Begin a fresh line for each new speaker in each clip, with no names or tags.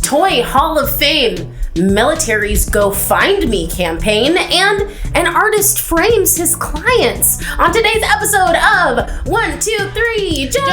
Toy Hall of Fame, military's Go Find Me campaign, and an artist frames his clients on today's episode of 1, 2, 3 Jokes!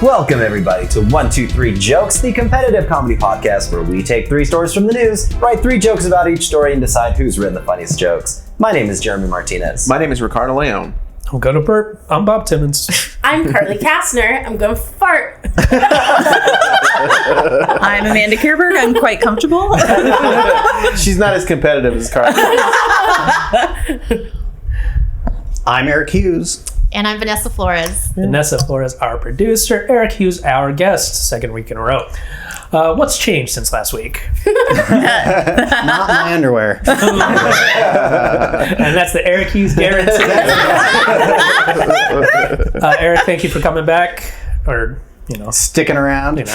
Welcome everybody to 1, 2, 3 Jokes, the competitive comedy podcast where we take 3 stories from the news, write 3 jokes about each story, and decide who's written the funniest jokes. My name is Jeremy Martinez.
My name is Ricardo Leone.
I'm going to burp. I'm Bob Timmons.
I'm Carly Kastner. I'm going to fart.
I'm Amanda Kierberg. I'm quite comfortable.
She's not as competitive as Carly.
I'm Eric Hughes.
And I'm Vanessa Flores.
Vanessa Flores, our producer. Eric Hughes, our guest. Second week in a row. What's changed since last week?
Not my underwear.
And that's the Eric Hughes guarantee. Eric, thank you for coming back. Or,
Sticking around.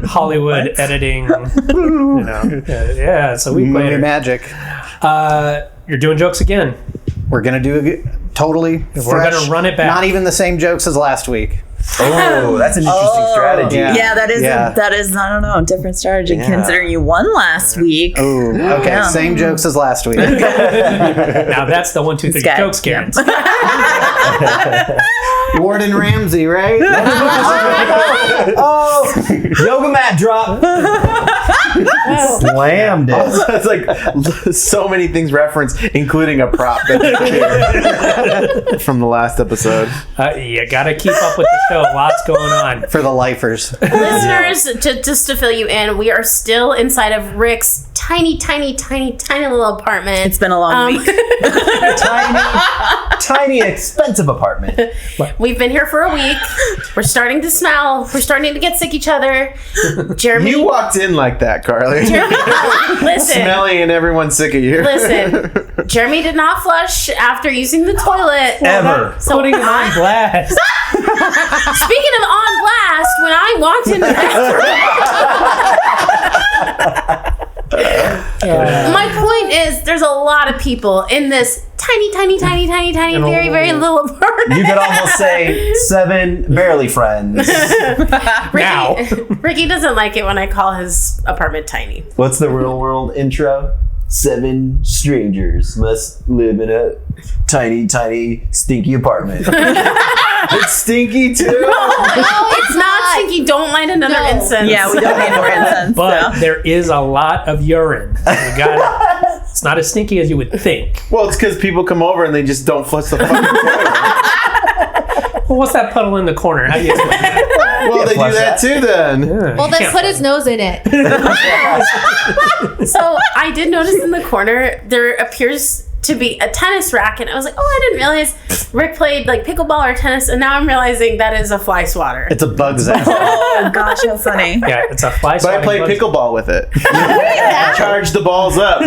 Hollywood editing. It's a week
Movie
later.
magic.
You're doing jokes again.
We're going to do totally fresh.
We're going to run it back.
Not even the same jokes as last week.
Oh, that's an interesting strategy.
Yeah, that is, I don't know, a different strategy considering you won last week.
Oh, okay.
Yeah.
Same jokes as last week.
Now that's the 1, 2, 3 jokes guarantee.
Warden Ramsey, right?
Oh, yoga mat drop. Slammed it.
It's like so many things referenced, including a prop from the last episode.
You got to keep up with the show. Lots going on.
For the lifers.
Listeners, just to fill you in, we are still inside of Rick's tiny little apartment.
It's been a long week.
Tiny, expensive apartment.
We've been here for a week. We're starting to smell. We're starting to get sick each other. Jeremy,
You walked in like that, Carly.
listen.
Smelly and everyone's sick of you.
Listen, Jeremy did not flush after using the toilet.
Ever.
So
Putting it on blast.
Speaking of on blast, when I walked into the bathroom, my point is there's a lot of people in this tiny, very, very little apartment.
You could almost say 7 barely friends.
Now.
Ricky doesn't like it when I call his apartment tiny.
What's the real world intro? 7 strangers must live in a tiny, stinky apartment. It's stinky too.
No, it's not stinky. Don't light another incense.
Yeah, we don't need more incense.
But there is a lot of urine. It's not as stinky as you would think.
Well, it's because people come over and they just don't flush the fucking toilet.
Well, what's that puddle in the corner? How do you explain that?
Well, they do that too then.
Yeah,
Well, then put his nose in it.
So I did notice in the corner there appears to be a tennis racket. I was like, oh, I didn't realize Rick played like pickleball or tennis, and now I'm realizing that is a fly swatter.
It's a bug zap.
Oh, gosh, how funny.
Yeah, it's a fly
But I played pickleball with it. Charge the balls up.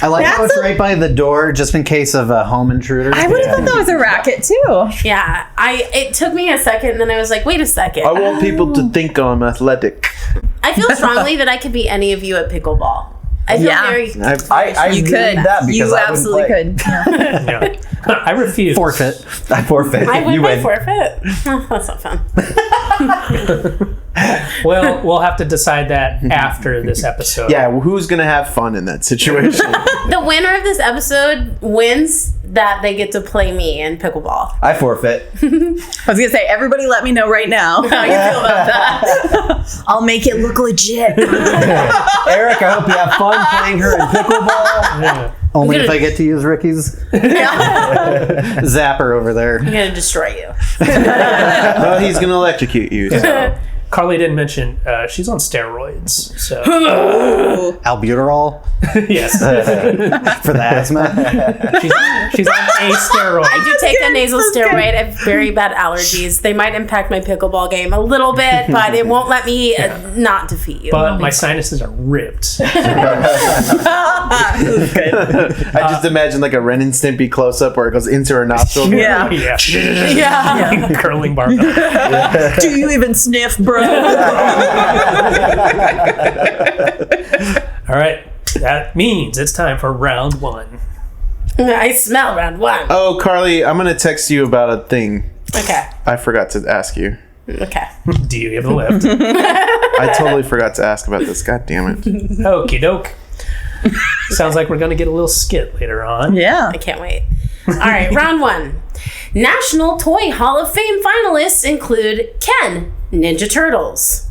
I like how it's right by the door just in case of a home intruder.
I would have thought that was a racket, too.
Yeah, it took me a second, and then I was like, wait a second.
I want people to think I'm athletic.
I feel strongly that I could be any of you at pickleball. I feel very...
I
You
need
could.
that because
You
I
absolutely
wouldn't play.
could. Yeah.
Yeah. I refuse.
Forfeit.
I forfeit.
I
You
win by
win.
forfeit. Oh, that's not fun.
Well, we'll have to decide that after this episode.
Yeah, well, who's going to have fun in that situation?
The winner of this episode wins that they get to play me in pickleball.
I forfeit.
I was going to say, everybody let me know right now how you feel about that. I'll make it look legit.
Eric, I hope you have fun playing her in pickleball.
Yeah.
Only if I get to use Ricky's zapper over there.
I'm going to destroy you.
Well, he's going to electrocute you. So.
Carly didn't mention she's on steroids. So
Albuterol
yes,
for the asthma.
she's on a steroid.
I do take a nasal steroid. I have very bad allergies. They might impact my pickleball game a little bit, but it won't let me not defeat you.
But my sinuses are ripped.
I just imagine like a Ren and Stimpy close up where it goes into her nostril.
Yeah.
Yeah.
Curling barbell.
Do you even sniff, bro?
All right, that means it's time for round 1.
I smell round 1.
Oh, Carly, I'm going to text you about a thing
Okay.
I forgot to ask you.
Okay.
Do you give a lift?
I totally forgot to ask about this. God damn it.
Okie doke. Sounds like we're going to get a little skit later on.
Yeah.
I can't wait. All right, round 1. National Toy Hall of Fame finalists include Ken, Ninja Turtles.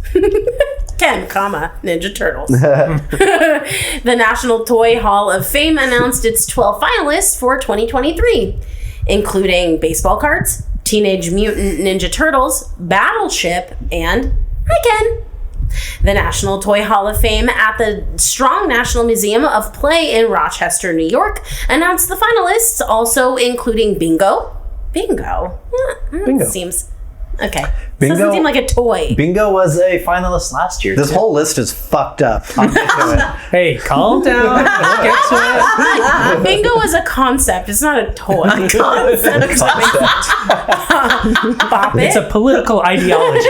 Ken, Ninja Turtles. The National Toy Hall of Fame announced its 12 finalists for 2023, including baseball cards, Teenage Mutant Ninja Turtles, Battleship, and Ken. The National Toy Hall of Fame at the Strong National Museum of Play in Rochester, New York, announced the finalists, also including Bingo. Bingo?
Bingo.
Seems... Okay.
Bingo-
Doesn't seem like a toy.
Bingo was a finalist last year.
This
too.
whole list is fucked up. I'll get to it.
Hey, calm down. Let's get to it.
Bingo is a concept. It's not a toy. Bop
It's
it.
a political ideology.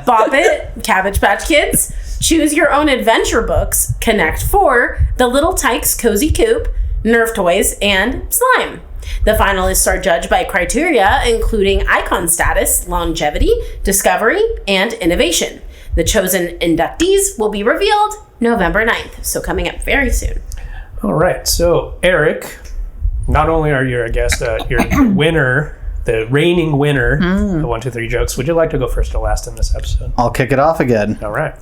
Bop It, Cabbage Patch Kids, Choose Your Own Adventure books, Connect 4, The Little Tykes Cozy Coop, Nerf Toys, and Slime. The finalists are judged by criteria including icon status, longevity, discovery, and innovation. The chosen inductees will be revealed November 9th, so coming up very soon.
All right, so Eric, not only are you a guest, you're the winner, the reigning winner of 1, 2, 3 jokes. Would you like to go first or last in this episode?
I'll kick it off again.
All right.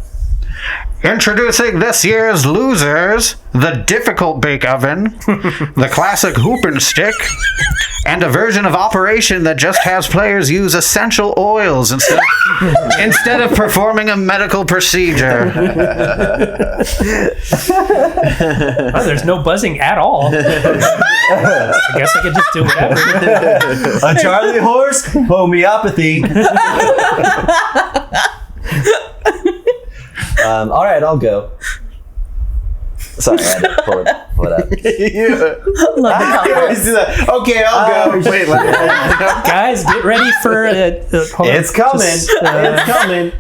Introducing this year's losers, the difficult bake oven, the classic hoop and stick, and a version of Operation that just has players use essential oils instead of performing a medical procedure.
Oh, there's no buzzing at all. I guess I could just do whatever.
A Charlie horse, homeopathy. All right, I'll go. Sorry, I had to pull it up.
Love the
Always do that. Okay, I'll go. Wait, let me.
Guys, get ready for hold on.
It's coming. It's coming.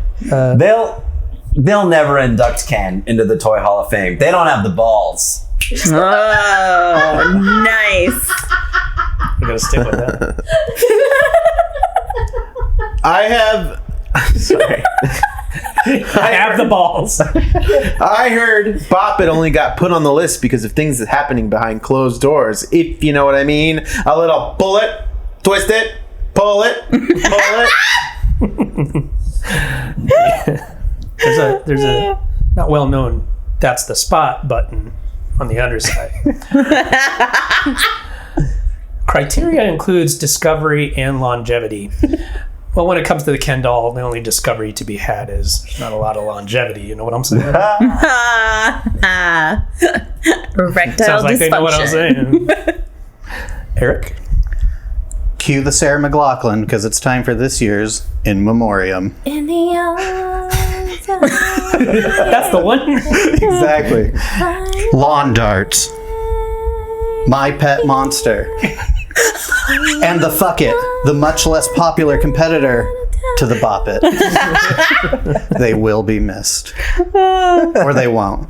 They'll never induct Ken into the Toy Hall of Fame. They don't have the balls.
Oh, nice.
I'm going to stick with that.
I have. Sorry.
I have the balls.
I heard Bop It only got put on the list because of things that's happening behind closed doors. If you know what I mean. A little pull it, twist it, pull it, pull it.
There's a not well known that's the spot button on the underside. Criteria includes discovery and longevity. Well, when it comes to the Ken doll, the only discovery to be had is there's not a lot of longevity. You know what I'm saying?
Erectile
Sounds like they know what I'm
dysfunction.
saying. Eric?
Cue the Sarah McLachlan, because it's time for this year's In Memoriam.
In the arms of
That's the one.
Exactly. Lawn darts. My Pet Monster. And the Fuck It, the much less popular competitor to the Bop It. They will be missed. Or they won't.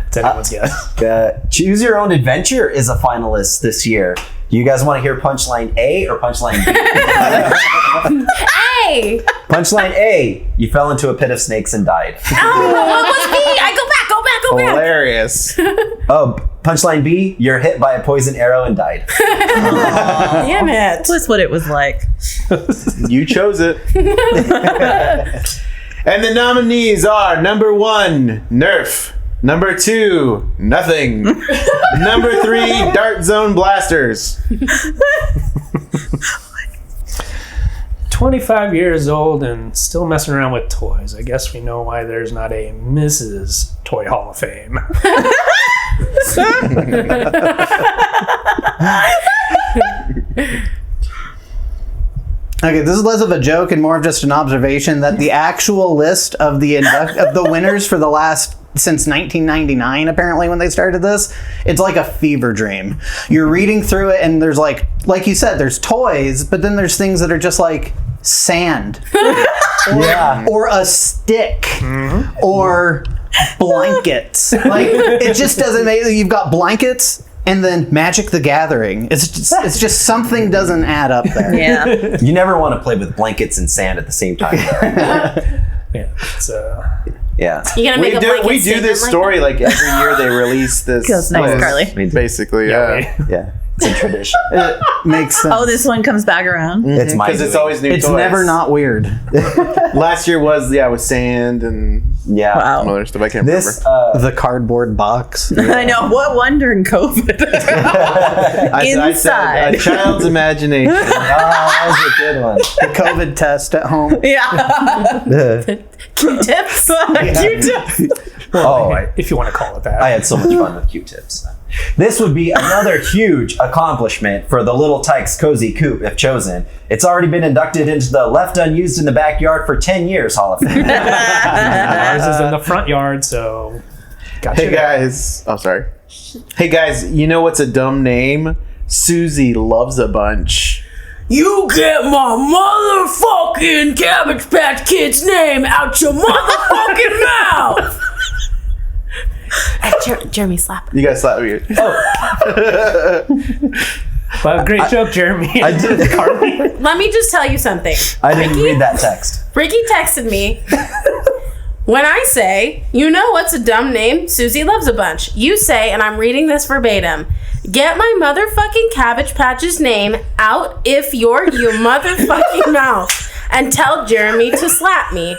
It's anyone's guess.
Choose Your Own Adventure is a finalist this year. Do you guys want to hear punchline A or punchline B?
Hey!
Punchline A, you fell into a pit of snakes and died.
Oh, what was B? I go back.
Hilarious.
Oh, punchline B, you're hit by a poison arrow and died.
Damn it.
That's what it was like.
You chose it. And the nominees are number 1, Nerf. Number 2, nothing. Number 3, Dart Zone Blasters.
25 years old and still messing around with toys. I guess we know why there's not a Mrs. Toy Hall of Fame.
Okay, this is less of a joke and more of just an observation that the actual list of the winners for the last since 1999, apparently when they started this, it's like a fever dream. You're reading through it and there's like you said, there's toys, but then there's things that are just like sand, or a stick, or blankets. Like it just doesn't make. You've got blankets. And then Magic the Gathering. It's just something doesn't add up there.
Yeah.
You never want to play with blankets and sand at the same time.
Yeah, it's
Yeah.
You gonna make a blanket
We do
statement
this
like
story like every year they release this.
Feels nice,
list.
Carly.
Basically, yeah.
Yeah. It's a tradition.
It makes sense.
Oh, this one comes back around.
It's my
Because it's
doing.
always new
It's
toys.
never not weird.
Last year was with sand and
Yeah.
Wow.
some other stuff. I can't
This
The cardboard box.
I know. What one during COVID?
remember. I said
Inside.
a child's imagination.
that was a good one.
The COVID test at home.
Yeah.
Q-tips.
Q-tips.
Oh,
if you want to call it that.
I had so much fun with Q-tips. This would be another huge accomplishment for the Little Tykes Cozy Coop if chosen. It's already been inducted into the Left Unused in the Backyard for 10 Years Hall of Fame.
Ours is in the front yard, so. Gotcha.
Hey guys. Oh, sorry. Hey guys, you know what's a dumb name? Susie Loves a Bunch.
You get my motherfucking Cabbage Patch Kid's name out your motherfucking mouth. Hey, Jeremy, slap.
You guys slap me.
Well, great joke, Jeremy.
I did.
Carly.
Let me just tell you something.
I didn't read that text.
Ricky texted me. When I say, you know what's a dumb name? Susie Loves a Bunch. You say, and I'm reading this verbatim, get my motherfucking Cabbage Patch's name out if you're your motherfucking mouth and tell Jeremy to slap me.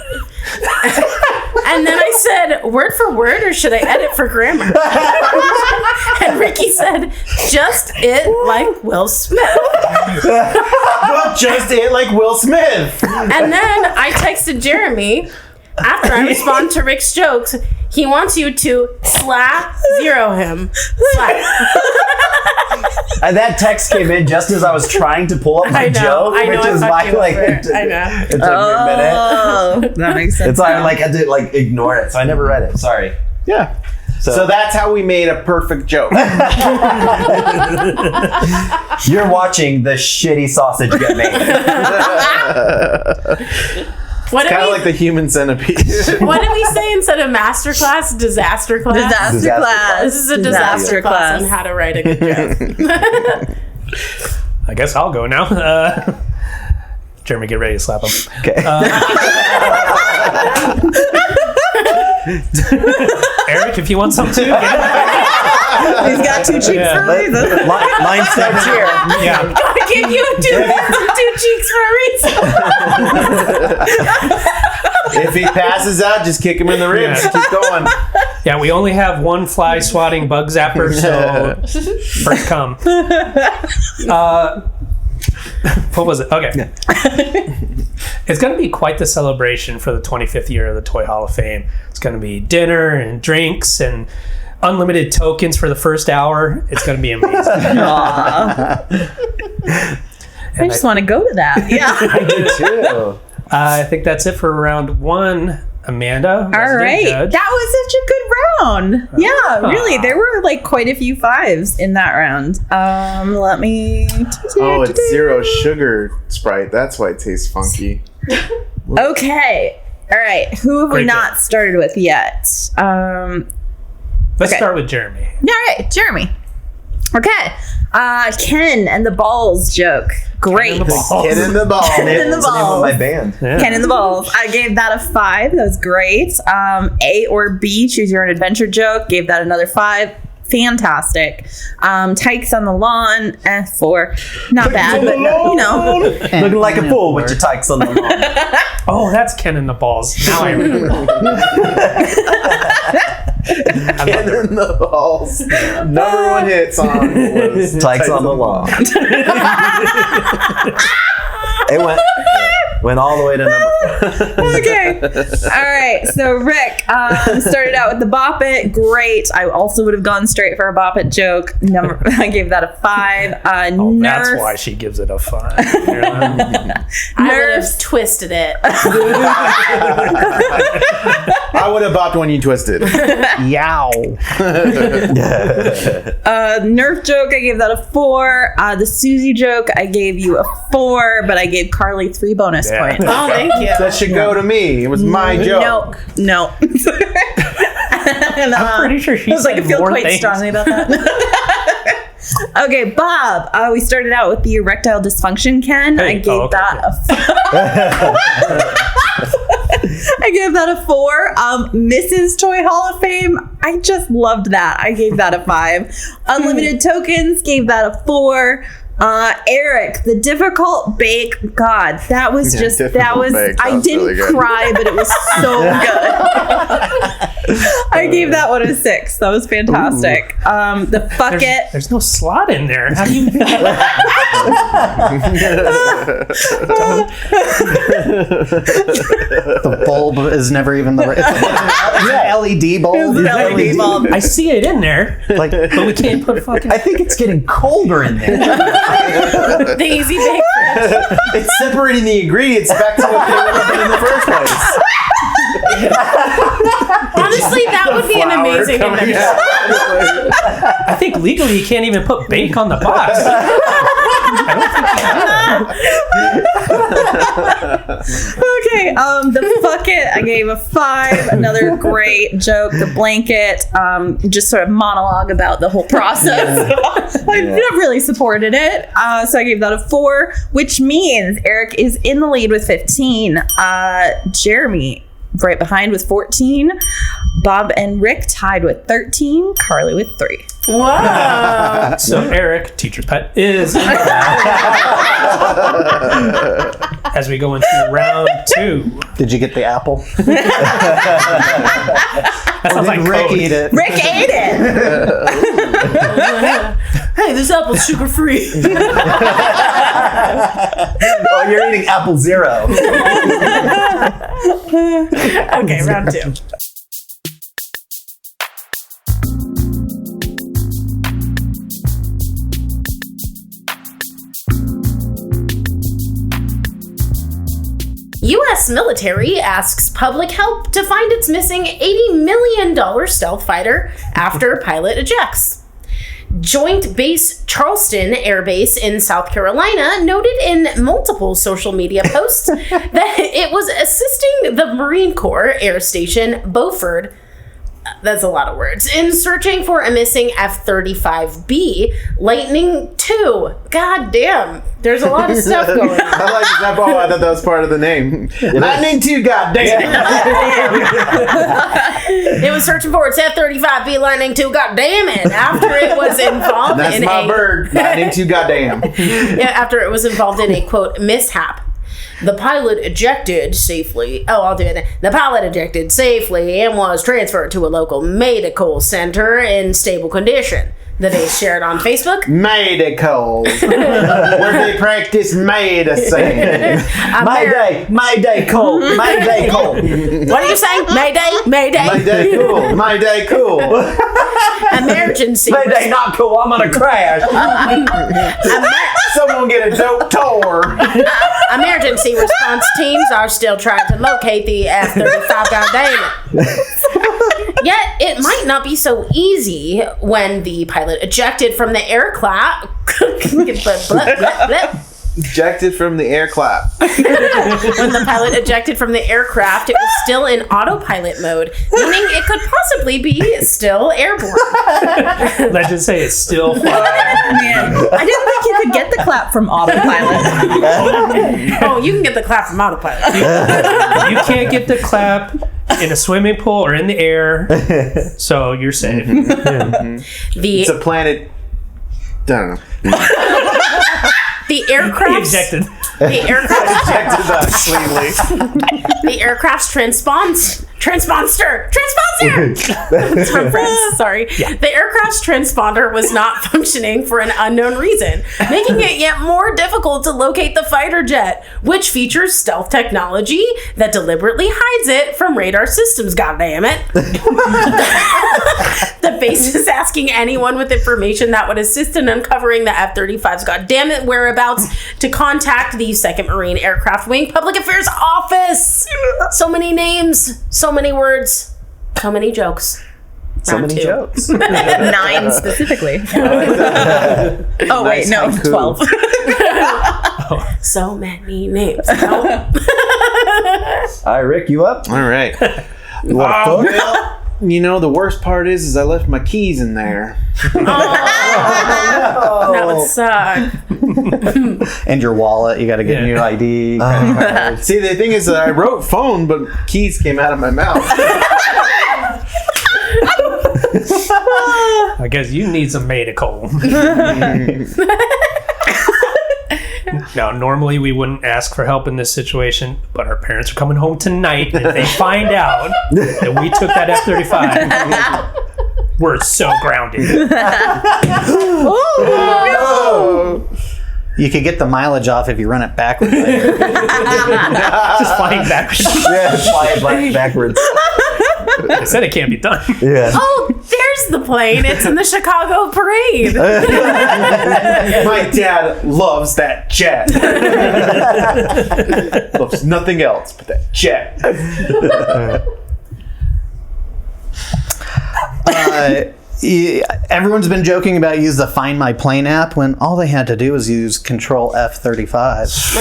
And then I said, word for word, or should I edit for grammar? And Ricky said, just it like Will Smith.
Well, just it like Will Smith.
And then I texted Jeremy, after I respond to Rick's jokes, he wants you to slap zero him. Slap.
And that text came in just as I was trying to pull up my joke,
I know,
which
I
is
fucked
why
you
like
over.
it
I know.
took me a minute.
Oh, that makes sense.
It's why I had to ignore it, so I never read it. Sorry.
Yeah. So that's how we made a perfect joke.
You're watching the shitty sausage get made.
What did
Kind of
we,
like the human centipede.
what did we say instead of masterclass? Disaster class?
Disaster class.
This is a disaster class on how to write a good joke.
I guess I'll go now. Jeremy, get ready to slap him.
Okay.
Eric, if you want some too, get it.
He's got two cheeks
Yeah.
for a reason.
Line step cheer.
Yeah.
I give you two cheeks for a reason.
If he passes out, just kick him in the ribs.
Yeah.
Keep going.
Yeah, we only have one fly swatting bug zapper, so first come. What was it? Okay. It's going to be quite the celebration for the 25th year of the Toy Hall of Fame. It's going to be dinner and drinks and unlimited tokens for the first hour. It's going to be amazing.
I just want to go to that. Yeah.
I do too.
I think that's it for round one. Amanda,
All
resident
right.
judge.
That was such a good round. Yeah, really. There were like quite a few fives in that round. Let me.
Oh, it's zero sugar Sprite. That's why it tastes funky.
Okay. All right. Who have we
Great
not
job.
started with yet?
Let's start with Jeremy.
All right, Jeremy. Okay. Ken and the balls joke. Great.
Ken and the balls.
Get in the ball.
Ken and the
It's the name of
balls.
my band.
Yeah.
Ken and the balls. I gave that a 5. That was great. A or B, choose your own adventure joke. Gave that another 5. Fantastic. Tykes on the lawn. 4. Not bad, but you know.
Looking like a fool with your tykes on the lawn.
Oh, that's Ken and the balls. Now I remember.
Get in the balls. Number one hit song was
Tykes on the lawn. It went. Went all the way to number 4.
Okay. All right. So Rick started out with the Bop It. Great. I also would have gone straight for a Bop It joke. I gave that a 5.
That's
Nerf.
why she gives it a 5.
I would have twisted it.
I would have bopped when you twisted.
Yow.
Nerf joke, I gave that a 4. The Susie joke, I gave you a 4, but I gave Carly 3 bonus points.
Oh, thank you.
That should go to me. It was my joke.
No. And,
I'm pretty sure she
I was like, I
said
feel
more
quite
things.
strongly about that. Okay, Bob. We started out with the erectile dysfunction, Ken.
Hey,
I gave that I gave that a 4. Mrs. Toy Hall of Fame, I just loved that. I gave that a 5. Unlimited Tokens, gave that a 4. Eric, the difficult bake. God, that was I didn't
really good.
cry, but it was so good. I gave that one a 6. That was fantastic. The fuck it.
There's no slot in there. How do you?
The bulb is never even the right. It's an LED bulb.
It's an LED bulb.
I see it in there,
Like,
but we can't put fucking.
I think it's getting colder in there.
The easy bake.
It's separating the ingredients back to what they would have been in the first place.
Honestly, that would be an amazing invention.
I think legally you can't even put bake on the box.
Okay, the fuck it, I gave a 5. Another great joke. The blanket, just sort of monologue about the whole process. I really supported it. So I gave that a 4, which means Eric is in the lead with 15. Jeremy right behind with 14. Bob and Rick tied with 13. Carly with 3.
Wow.
So Eric, teacher's pet, is as we go into round 2.
did you get the apple?
That sounds like
Rick
code.
eat it.
Rick ate it.
Hey, this apple's sugar free.
Oh, you're eating apple 0.
Okay, round 2. U.S. military asks public help to find its missing $80 million stealth fighter after pilot ejects. Joint Base Charleston Air Base in South Carolina noted in multiple social media posts that it was assisting the Marine Corps Air Station Beaufort, that's a lot of words, in searching for a missing F-35B Lightning II. God damn, there's a lot of stuff going on.
I like that ball. I thought that was part of the name. Lightning 2, goddamn.
It was searching for its F-35B Lightning II, god damn it, after it was involved
That's
in
my bird. Lightning 2, goddamn.
after it was involved in a, quote, mishap. The pilot ejected safely. Oh, I'll do it. The pilot ejected safely and was transferred to a local medical center in stable condition. The base shared on Facebook.
Medical. Where they practice medicine.
Mayday, Mayday, cool, Mayday, cool.
What are you saying? Mayday, mayday.
Mayday cool. Mayday cool.
Emergency.
Mayday, not cool. I'm gonna crash.
Someone get a dope tour.
Emergency response teams are still trying to locate the F-35. Goddamn it. Yet it might not be so easy when the pilot ejected from the aircraft.
Ejected from the air clap.
When the pilot ejected from the aircraft, it was still in autopilot mode, meaning it could possibly be still airborne.
Let's just say it's still flying.
Man, I didn't think you could get the clap from autopilot.
Oh, you can get the clap from autopilot.
You can't get the clap in a swimming pool or in the air, so you're safe.
It's a planet. I don't know.
The aircraft's
Ejected.
the aircraft
Ejected cleanly.
the aircraft's transponder Transmonster! It's from Friends, sorry. The aircraft's transponder was not functioning for an unknown reason, making it yet more difficult to locate the fighter jet, which features stealth technology that deliberately hides it from radar systems, goddammit. The base is asking anyone with information that would assist in uncovering the F-35's goddammit whereabouts to contact the 2nd Marine Aircraft Wing Public Affairs Office. So many names, so many words, so many jokes.
So
Round
many
two.
jokes.
9 specifically. Oh, wait, no,
haiku.
12.
So many names. No.
All right, Rick, you up?
All right.
You want to fuck?
Well, you know, the worst part is I left my keys in there.
That would suck.
And your wallet, you got to get new ID.
See, the thing is that I wrote phone, but keys came out of my mouth.
I guess you need some medical. Now, normally we wouldn't ask for help in this situation, but our parents are coming home tonight, and if they find out that we took that F-35, we're so grounded.
You could get the mileage off if you run it backwards.
Just flying backwards.
Yeah, fly it backwards.
I said it can't be done.
Yeah.
Oh, there's the plane. It's in the Chicago parade.
My dad loves that jet. Loves nothing else but that jet.
Everyone's been joking about use the Find My Plane app when all they had to do was use Control F-35.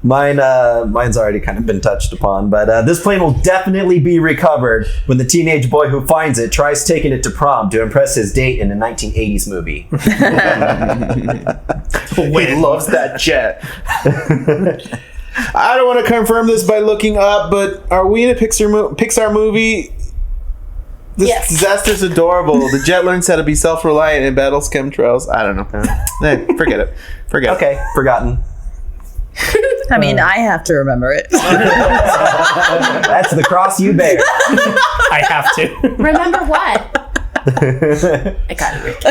Mine's already kind of been touched upon, but this plane will definitely be recovered when the teenage boy who finds it tries taking it to prom to impress his date in a 1980s movie.
He loves that jet. I don't want to confirm this by looking up, but are we in a Pixar movie? This
Yes.
disaster's adorable. The jet learns how to be self-reliant and battles chemtrails. I don't know. Forget it. Forget it.
Okay, forgotten.
I mean, I have to remember it.
That's the cross you bear.
I have to.
Remember what?
I got it, Rick.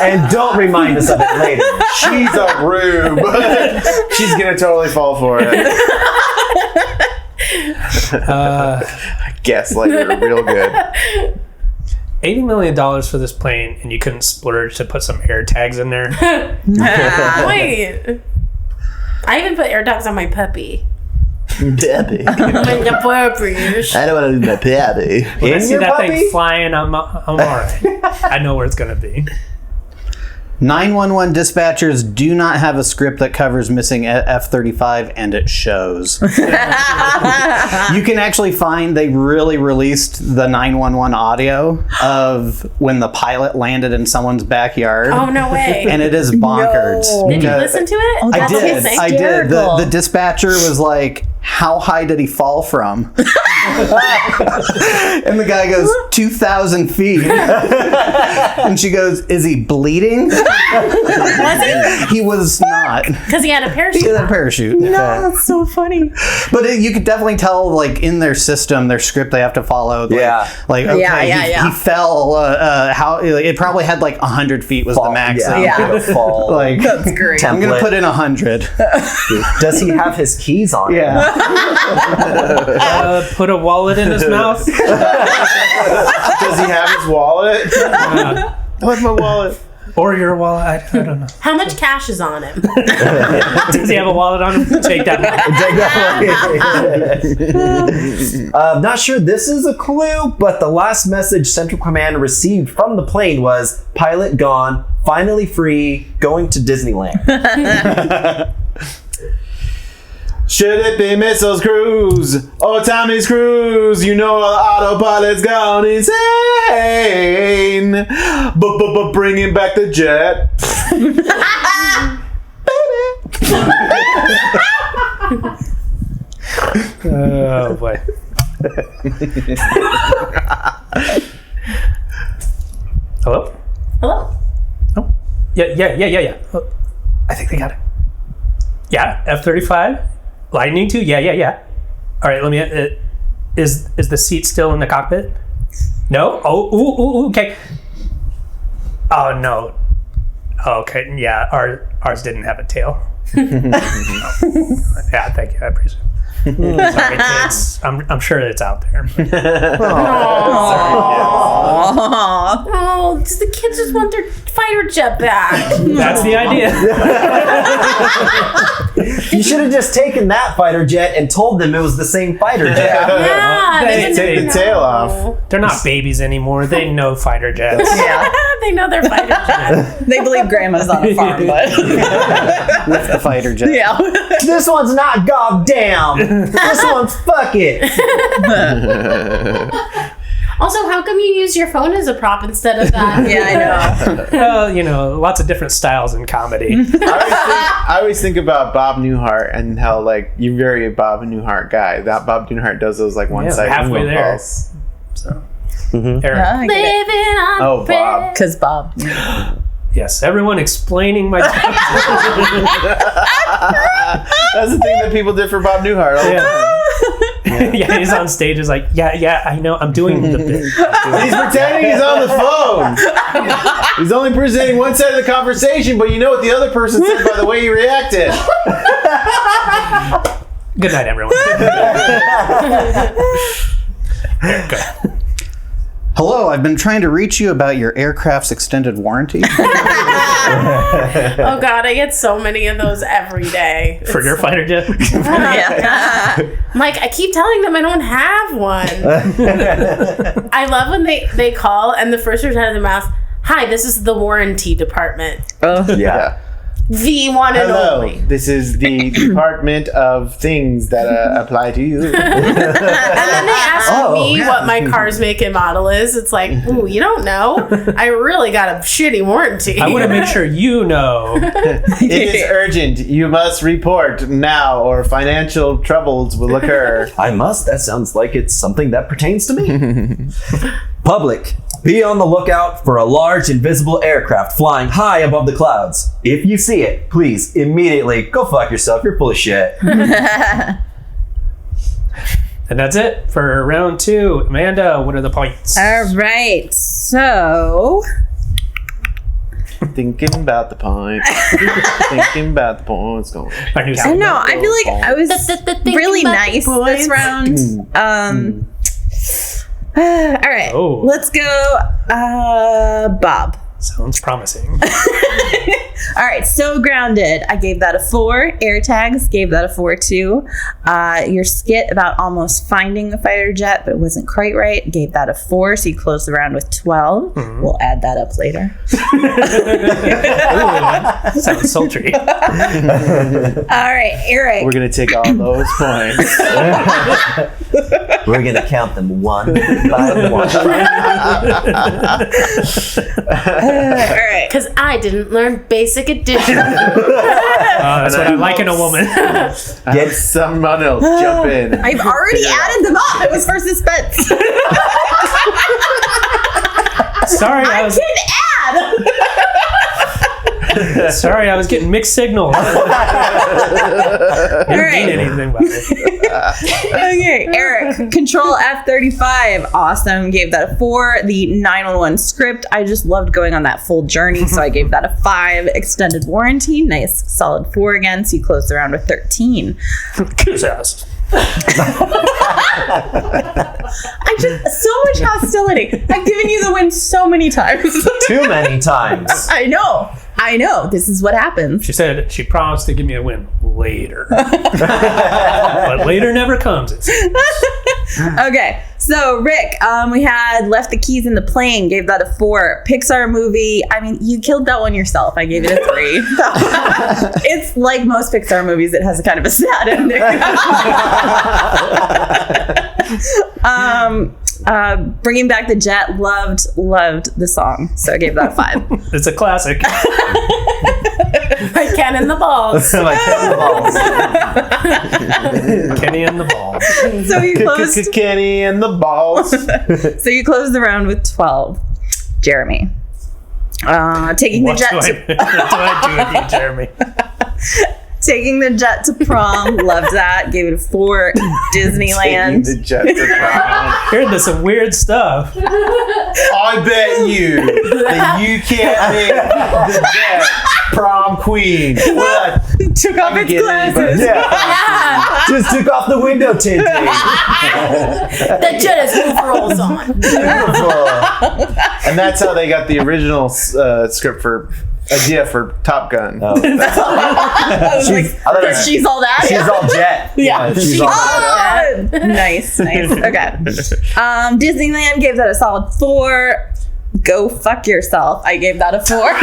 And don't remind us of it later.
She's a rube. She's gonna totally fall for it. I guess like you're real good.
$80 million for this plane, and you couldn't splurge to put some air tags in there.
Wait. I even put air tags on my puppy.
Debbie.
The puppies.
I don't want to lose my puppy.
When I see
your
that
puppy?
thing flying, I'm all right. I know where it's gonna be.
911 dispatchers do not have a script that covers missing F-35, and it shows. You can actually find they really released the 911 audio of when the pilot landed in someone's backyard.
Oh, no way.
And it is bonkers.
No.
Did you
Because-
listen to it?
Oh,
I
that's
did.
hysterical.
The dispatcher was like, "How high did he fall from?" And the guy goes, 2,000 feet. And she goes, "Is he bleeding?"
Was he?
He was not.
Because he had a parachute.
He had a parachute.
No, that's so funny.
But you could definitely tell, like, in their system, their script they have to follow. Like,
Yeah.
Like, okay,
Yeah.
He fell, how, it probably had like 100 feet was the maximum.
Yeah.
Fall.
Like,
That's great.
I'm going to
template.
put in 100.
Does he have his keys on?
Yeah.
Put a wallet in his mouth.
Does he have his wallet? Where's my wallet?
Or your wallet. I don't know.
How much cash is on him?
Does he have a wallet on him? Take that one.
Not sure this is a clue, but the last message Central Command received from the plane was pilot gone, finally free, going to Disneyland.
Should it be Missiles Cruise or Tommy's Cruise? You know our autopilot's gone insane. But bringing back the jet.
Oh boy. Hello?
Hello?
Yeah. Oh, I think they got it. Yeah, F-35. Lightning too? Yeah. All right, let me. Is the seat still in the cockpit? No. Oh, ooh, okay. Oh no. Okay, yeah. Ours didn't have a tail. Yeah, thank you. I appreciate it. Sorry, kids. I'm sure it's out there.
Oh, the kids just want their fighter jet back.
That's the idea.
You should have just taken that fighter jet and told them it was the same fighter jet.
Yeah,
They
didn't
take the
know.
tail off.
They're not babies anymore. They know fighter jets.
Yeah.
They know their fighter jet.
They believe grandma's on a farm, but
With the fighter jet.
yeah.
This one's not goddamn. This one's fuck it.
Also, how come you use your phone as a prop instead of that?
Yeah, I know.
Well, lots of different styles in comedy.
I always think about Bob Newhart and how like you're very a Bob Newhart guy. That Bob Newhart does those like one-sided
halfway
phone
there.
calls.
So,
Mm-hmm.
Eric.
Yeah, I get it.
Living on
Oh, Bob.
bread.
Because Bob.
Yes, everyone explaining my.
That's the thing that people did for Bob Newhart all the time.
Yeah, he's on stage. Is like, yeah, I know. I'm doing the bit.
He's pretending he's on the phone. He's only presenting one side of the conversation, but you know what the other person said by the way he reacted.
Good night, everyone. Good.
Hello, I've been trying to reach you about your aircraft's extended warranty.
Oh God, I get so many of those every day.
For your fighter jet.
Yeah.
I'm like, I keep telling them I don't have one. I love when they call and the first word out of their mouth, "Hi, this is the warranty department.
Yeah.
The one and
Hello,
only."
this is the Department of Things that apply to you.
And then they ask me what my car's make and model is. It's like, ooh, you don't know. I really got a shitty warranty.
I want to make sure you know.
It is urgent. You must report now or financial troubles will occur.
I must. That sounds like it's something that pertains to me. Public, be on the lookout for a large invisible aircraft flying high above the clouds. If you see it, please immediately go fuck yourself. You're full of shit.
And that's it for round 2. Amanda, what are the points?
All right. So
Thinking about the points. Thinking about the points going.
Our new
I
segment.
know. I feel like I was
Thinking
really
about the
nice
points.
this round. All right.
Oh.
Let's go, Bob.
Sounds promising.
All right, so Grounded. I gave that a 4. Air Tags gave that a 4 too. Your skit about almost finding the fighter jet, but it wasn't quite right, gave that a 4. So you closed the round with 12.
Mm-hmm.
We'll add that up later.
Ooh, sounds sultry.
All right, Eric.
We're gonna take all those points.
We're going to count them one by one.
All right.
Because I didn't learn basic addition.
That's what I like in a woman.
Get someone else jump in.
I've already added them up. It was for suspense.
Sorry,
I can add.
Sorry, I was getting mixed signals. Didn't mean anything by it.
Okay, Eric, Control F-35, awesome. Gave that a 4. The 911 script, I just loved going on that full journey, so I gave that a 5. Extended warranty, nice, solid 4 again. So you closed the round with 13.
Kiss ass.
I just so much hostility. I've given you the win so many times.
Too many times.
I know. This is what happens.
She said she promised to give me a win later. But later never comes. It seems.
Okay, so Rick, we had Left the Keys in the Plane, gave that a 4. Pixar movie, I mean, you killed that one yourself. I gave it a 3. It's like most Pixar movies, it has a kind of a sad ending. Bringing Back the Jet, loved the song, so I gave that a 5.
It's a classic.
Like Ken and the Balls.
Like balls.
Kenny and the ball.
So you closed.
Kenny and the balls.
So you closed the round with 12. Jeremy, taking
What
the jet.
do I do with you, Jeremy?
Taking the jet to prom. Loved that. Gave it a 4. Disneyland.
The jet to prom.
You're into some weird stuff.
I bet you that you can't make the jet prom queen. What?
Took off its glasses.
Yeah. Just took off the window tinting.
The jet has overalls on.
Beautiful. And that's how they got the original script for idea for Top Gun.
Oh.
I was like, she's all that?
She's all jet.
Yeah.
She's all jet.
Nice. Okay. Disneyland gave that a solid 4. Go fuck yourself. I gave that a 4.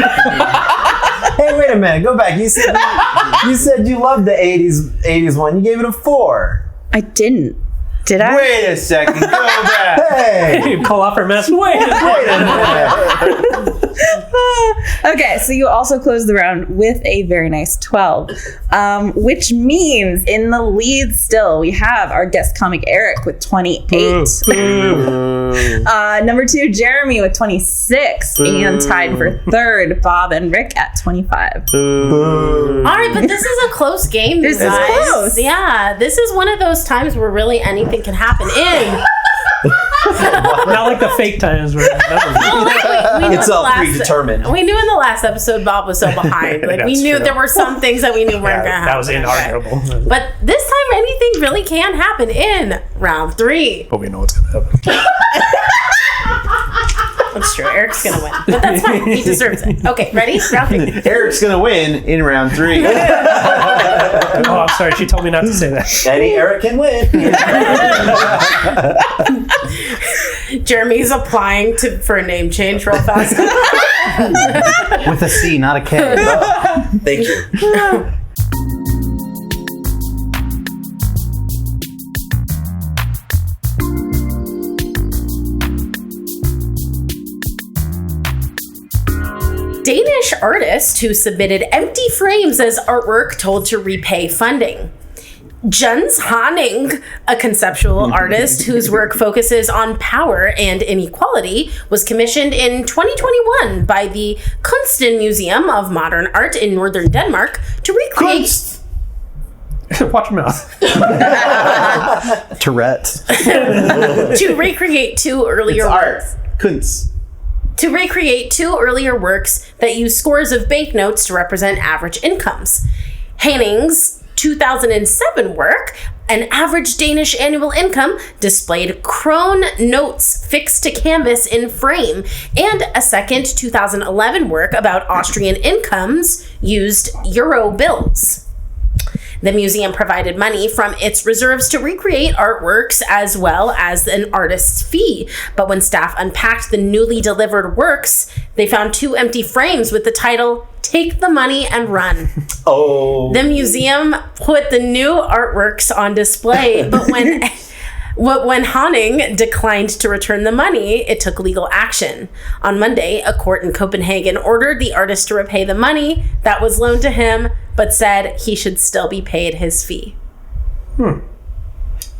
Hey, wait a minute. Go back. You said you loved the 80s one. You gave it a 4.
I didn't. Did I?
Wait a second. Go back.
Hey.
You pull off her mask. Wait a minute.
Okay, so you also closed the round with a very nice 12, which means in the lead still we have our guest comic Eric with 28. Number 2, Jeremy with 26, and tied for 3rd, Bob and Rick at 25.
All right, but this is a close game.
This is
guys.
close.
Yeah, this is one of those times where really anything can happen.
Not like the fake times where
We knew
It's
in the
all
last-
predetermined.
We knew in the last episode Bob was so behind. Like we
That's
knew
true.
there were some things that we knew weren't gonna happen.
that was inarguable.
But this time anything really can happen in round 3.
But we know what's gonna happen.
That's true. Eric's gonna win, but that's fine. He deserves it. Okay, ready? Round 3.
Eric's gonna win in round 3.
Oh, I'm sorry. She told me not to say that.
Any Eric can win.
Jeremy's applying for a name change real fast.
With a C, not a K.
Thank you.
Danish artist who submitted empty frames as artwork told to repay funding. Jens Hanning, a conceptual artist whose work focuses on power and inequality, was commissioned in 2021 by the Kunsten Museum of Modern Art in northern Denmark to recreate
Watch your mouth.
Tourette's.
to recreate two earlier
It's art.
works.
Kunst.
To recreate two earlier works that use scores of banknotes to represent average incomes. Hanning's 2007 work, An Average Danish Annual Income, displayed krone notes fixed to canvas in frame, and a second 2011 work about Austrian incomes used euro bills. The museum provided money from its reserves to recreate artworks as well as an artist's fee. But when staff unpacked the newly delivered works, they found two empty frames with the title, "Take the Money and Run."
Oh.
The museum put the new artworks on display, but when Hanning declined to return the money, it took legal action. On Monday, a court in Copenhagen ordered the artist to repay the money that was loaned to him, but said he should still be paid his fee.
Am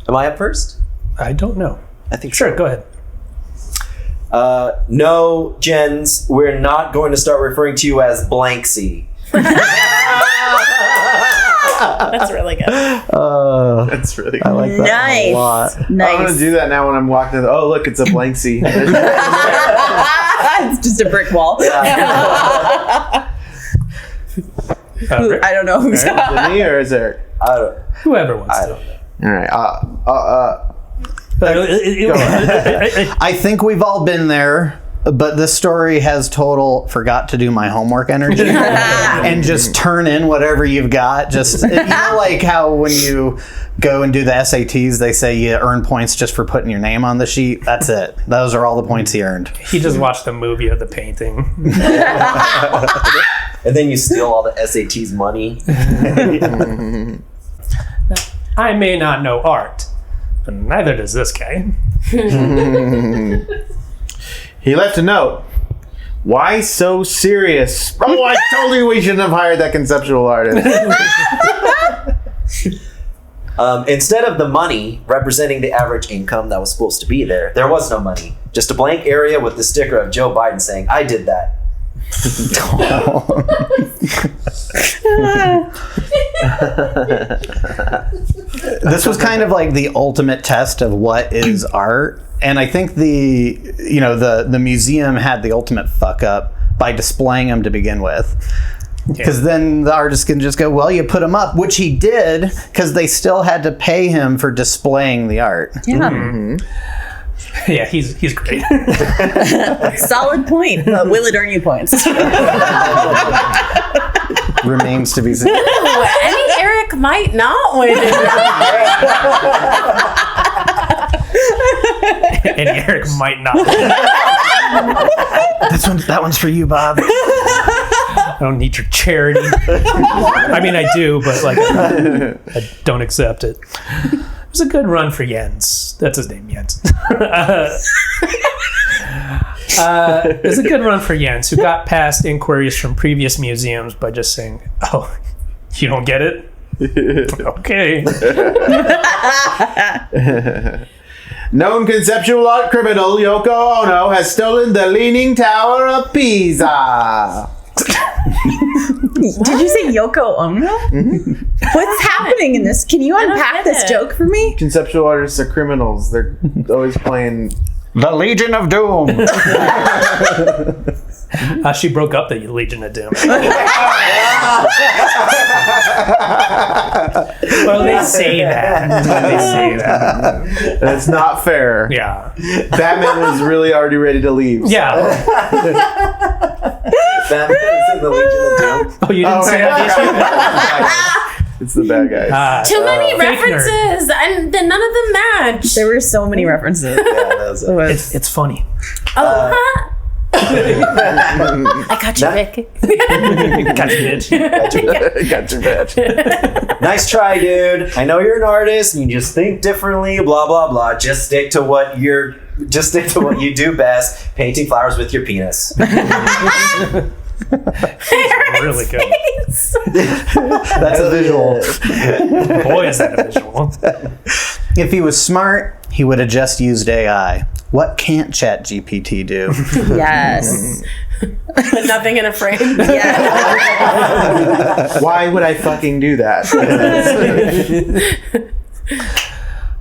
I up first?
I don't know.
I think
Sure,
so.
go ahead.
No, Jens, we're not going to start referring to you as Blanksy.
That's really good.
That's really
I
cool.
like that
Nice.
a lot.
I'm gonna
Nice.
do that now when I'm walking. Oh, look, it's a blank C.
It's just a brick wall.
Rick?
I don't know who's
Is it me or is Eric?
I don't
Whoever wants
I
to.
don't know.
All right.
I think we've all been there, but this story has total forgot to do my homework energy and just turn in whatever you've got. Just, you know, like how when you go and do the SATs, they say you earn points just for putting your name on the sheet. That's it. Those are all the points he earned.
He just watched the movie of the painting.
And then you steal all the SAT's money.
I may not know art, but neither does this guy.
He left a note. Why so serious? Oh, I told you we shouldn't have hired that conceptual artist.
Instead of the money representing the average income that was supposed to be there, there was no money. Just a blank area with the sticker of Joe Biden saying, "I did that."
This was kind of like the ultimate test of what is art, and I think the museum had the ultimate fuck up by displaying them to begin with. Because then the artist can just go, well, you put him up, which he did, because they still had to pay him for displaying the art.
Yeah.
Yeah, he's great.
Solid point. Will it earn you points?
Remains to be seen.
Ooh, any Eric might not win.
And Eric might not.
That one's for you, Bob.
I don't need your charity. I mean, I do, but like, I don't accept it. It was a good run for Jens. That's his name, Jens. It was a good run for Jens, who got past inquiries from previous museums by just saying, "Oh, you don't get it? Okay."
Known conceptual art criminal Yoko Ono has stolen the Leaning Tower of Pisa.
Did you say Yoko Ono? Mm-hmm. What's happening in this? Can you unpack this joke for me?
Conceptual artists are criminals. They're always playing.
The Legion of Doom.
She broke up the Legion of Doom. Well, they say that.
That's not fair.
Yeah.
Batman was really already ready to leave.
Yeah.
Batman is in the Legion of Doom.
Oh, you didn't say that?
It's the bad guys.
Too many
fake
references, and then none of them match.
There were so many references.
It's funny.
Oh, huh? I got you, Rick.
Got you, bitch.
Got your bitch.
Nice try, dude. I know you're an artist and you just think differently, blah blah blah. Just stick to what you do best, painting flowers with your penis.
Really good.
That's a visual.
Boy, is that a visual.
If he was smart, he would have just used AI. What can't ChatGPT do?
Yes.
Put nothing in a frame.
Yeah.
Why would I fucking do that?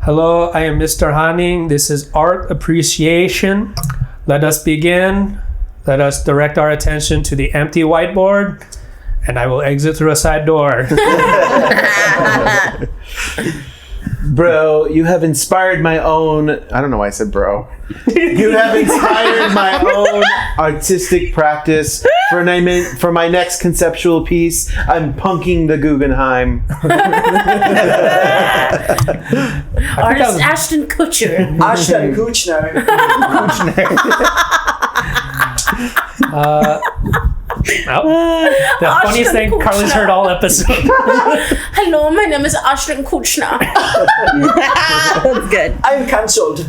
Hello, I am Mr. Hanning. This is Art Appreciation. Let us begin. Let us direct our attention to the empty whiteboard, and I will exit through a side door.
Bro, you have inspired my own. I don't know why I said bro. You have inspired my own artistic practice for my next conceptual piece. I'm punking the Guggenheim.
Artist Ashton Kutcher.
Ashton Kutcher.
The funniest thing
Kutcher.
Carly's heard all episode.
Hello, my name is Ashton Kutcher.
That's good.
I'm cancelled.
Is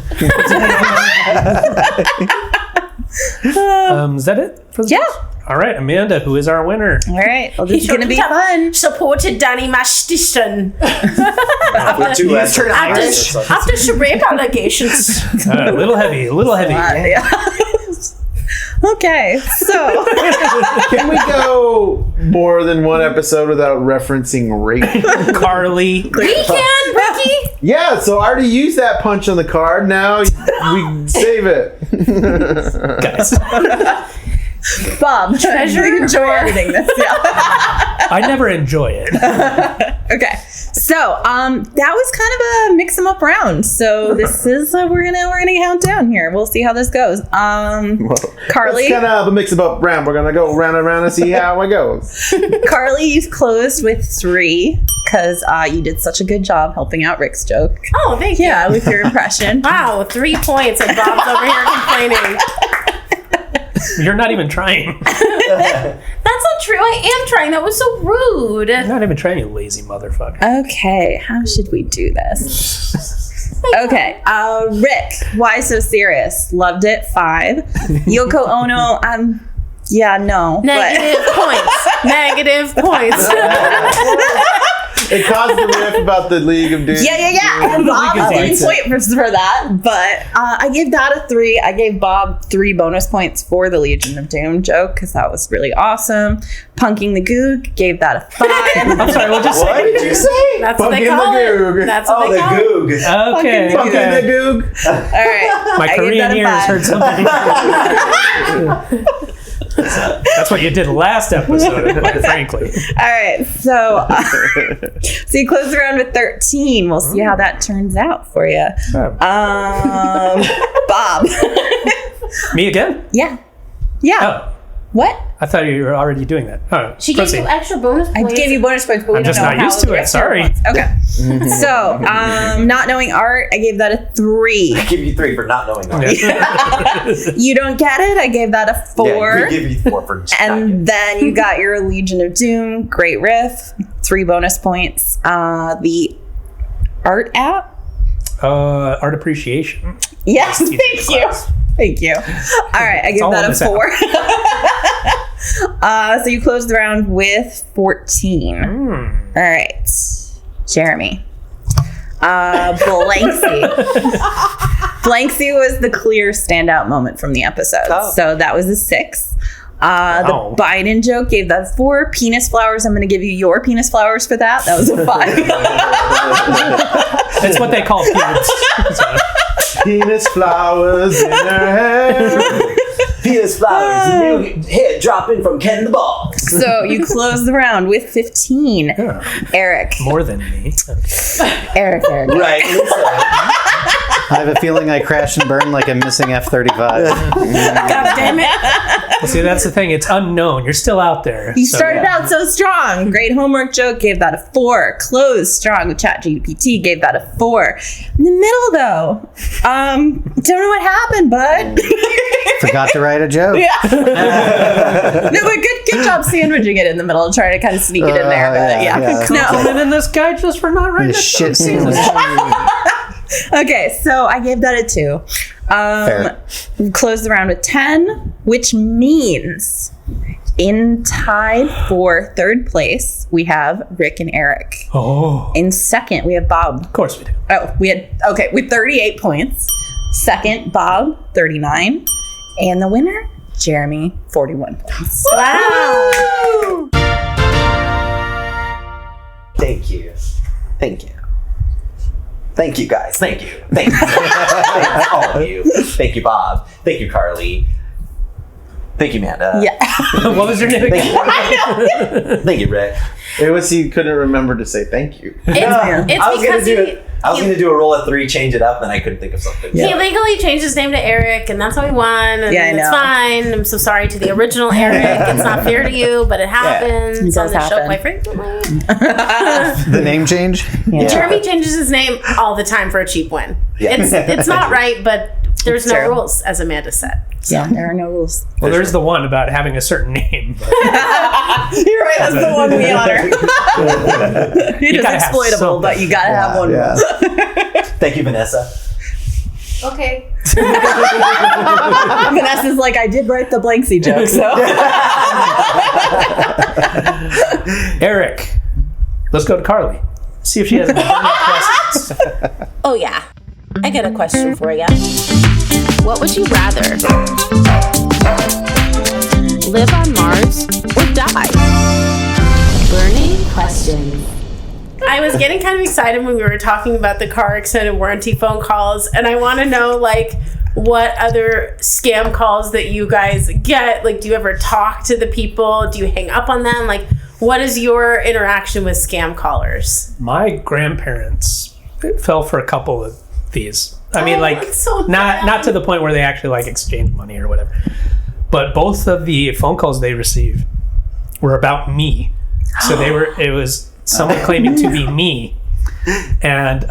that it? For this?
Yeah.
All right, Amanda, who is our winner?
All right. Well, this is going to be fun.
Supported Danny Masterson
With two S's.
after she rape allegations.
A little heavy, a little heavy.
Okay, so
Can we go more than one episode without referencing rape?
Carly.
We can, Ricky.
Yeah, so I already used that punch on the card. Now we save it.
Guys.
Bob,
Treasure
you enjoy
or-
editing this. Yeah.
I never enjoy it.
Okay, so that was kind of a mix 'em up round. So this is we're gonna count down here. We'll see how this goes. Carly,
It's kind of a mix-up round. We're gonna go round and round and see how it goes.
Carly, you've closed with 3 because you did such a good job helping out Rick's joke.
Oh, thank you.
Yeah, with your impression.
Wow, 3 points, and Bob's over here complaining.
You're not even trying.
That's not true. I am trying. That was so rude.
You're not even trying, you lazy motherfucker.
Okay, how should we do this? Okay, Rick, why so serious? Loved it, 5. Yoko Ono, yeah, no.
Negative points. Negative points.
It caused the riff about the League of Doom.
Yeah. And Bob
League of
didn't
Doom.
point for that, but I gave that a 3. I gave Bob 3 bonus points for the Legion of Doom joke because that was really awesome. Punking the Goog, gave that a 5.
I'm sorry, we'll just
What
say.
did you say?
That's what
Fucking
they call
the
it.
Goog.
That's what
Oh,
they
the
call it.
Goog.
Okay.
Fucking the
Okay.
Goog.
All right.
My
I gave
Korean
that a
ears
5.
heard something. That's what you did last episode, quite frankly.
All right, so you close the round with 13. We'll see how that turns out for you. Bob.
Me again?
Yeah.
Oh,
What?
I thought you were already doing that. Oh,
She gave
proceed.
you extra bonus
I
points.
gave you bonus points, but we
I'm
don't
just
know
not
how
used
the
to it,
rest of
sorry.
ones. Okay. So, not knowing art, I gave that a 3.
I give you 3 for not knowing that.
You don't get it, I gave that a 4.
Yeah, we give you 4 for just not getting
And then you got your Legion of Doom, great riff, 3 bonus points. The art app?
Art appreciation.
Yes,
Teacher
thank you.
class.
Thank you. All right, I give
all
that
in
a
this app.
4. So you closed the round with 14. All right, Jeremy. Blanksy. Blanksy was the clear standout moment from the episode. So that was a 6.
Wow.
The Biden joke gave that a 4. Penis flowers, I'm going to give you your penis flowers for that. That was a 5.
That's what they call pubes. So,
Penis flowers in her hair.
Penis flowers, new hit dropping from Ken the Ball.
So you close the round with 15. Eric.
more than me.
Eric.
Right.
I have a feeling I crashed and burned like a missing F-35.
God damn it.
Well, see, that's the thing. It's unknown. You're still out there.
You
So,
started
yeah.
out so strong. Great homework joke, gave that a 4. Closed strong with ChatGPT, gave that a 4. In the middle, though, don't know what happened, bud.
Forgot to write a joke.
No, but good job sandwiching it in the middle and trying to kind of sneak it in there. But
yeah.
No.
Complimenting this guy just for not writing
The
a
shit
joke.
sandwich.
Okay, so I gave that a 2.
Fair.
We closed the round with 10, which means in tied for 3rd place, we have Rick and Eric.
Oh,
In 2nd, we have Bob.
of course we do.
With 38 points. 2nd, Bob, 39. And the winner, Jeremy, 41 points.
Wow.
Thank you. Thank you, guys. Thank you. Thanks, all of you. Thank you, Bob. Thank you, Carly. Thank you, Amanda.
Yeah.
What was your name
Thank
again?
you. Thank you, Rick.
It was he couldn't remember to say thank you.
It's
I was gonna
because
do it. I was going to do a roll of 3, change it up, and I couldn't think of something.
he legally changed his name to Eric, and that's how he won. And
Yeah, I
it's
know.
fine. I'm so sorry to the original Eric. It's not fair to you, but it happens
It
on
does
the show
happen.
quite frequently.
The name change?
Jeremy changes his name all the time for a cheap win.
Yeah.
It's not right, but there's
It's
no
true.
rules, as Amanda said.
Yeah, there are no rules.
Well, there's the one about having a certain name. But
You're right, that's the one we honor. It is
gotta have
exploitable,
something.
but you gotta have one.
Yeah.
Thank you, Vanessa.
Okay.
Vanessa's like, I did write the Blanksy joke, so.
Eric, let's go to Carly. See if she has any burning questions.
Oh, yeah. I got a question for you. What would you rather? Live on Mars or die? Burning questions. I was getting kind of excited when we were talking about the car extended warranty phone calls, and I want to know, like, what other scam calls that you guys get. Like, do you ever talk to the people? Do you hang up on them? Like, what is your interaction with scam callers?
My grandparents fell for a couple of these. I mean,
Oh,
like,
it's so
not to the point where they actually like exchange money or whatever. But both of the phone calls they received were about me. So it was someone claiming to be me and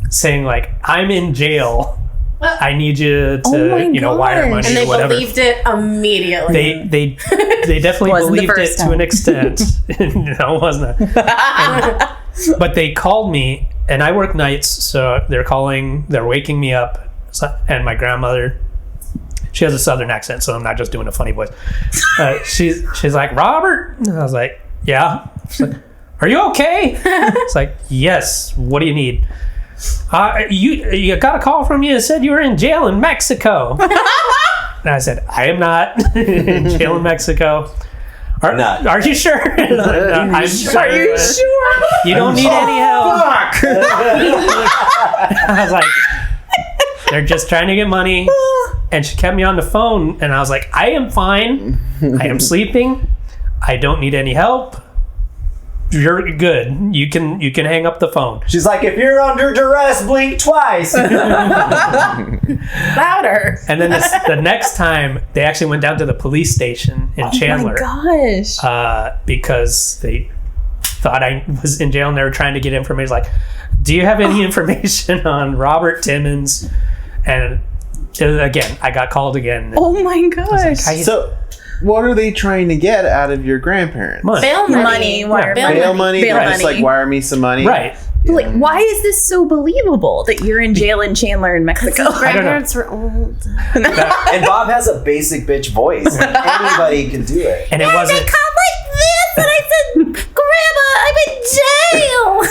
saying like, I'm in jail. I need you to, wire money
And
or
they
whatever.
believed it immediately.
They definitely
Wasn't the
believed it
first
to an
time.
extent. No, it wasn't. But they called me, and I work nights, so they're waking me up, and my grandmother, she has a southern accent, so I'm not just doing a funny voice. She's like, Robert? And I was like, yeah. She's like, are you okay? It's like, yes. What do you need? You got a call from you that said you were in jail in Mexico. And I said, I am not in jail in Mexico. Are you sure? I'm sure.
Are you sure?
You don't need any help. I was like, they're just trying to get money. And she kept me on the phone. And I was like, I am fine. I am sleeping. I don't need any help. You're good. You can hang up the phone.
She's like, if you're under duress, blink twice.
Louder.
And then the next time, they actually went down to the police station in Chandler.
Oh my gosh.
Because they thought I was in jail and they were trying to get information. Like, do you have any information on Robert Timmons? And again, I got called again.
Oh my gosh.
So, what are they trying to get out of your grandparents?
Bail money.
Bail money?
Bail
Just like wire me some money?
Right.
Like, why is this so believable that you're in jail in Chandler in Mexico?
His grandparents were old.
And Bob has a basic bitch voice. Like, anybody can do it.
And it wasn't.
like this, and I said, "Grandma, I'm in jail."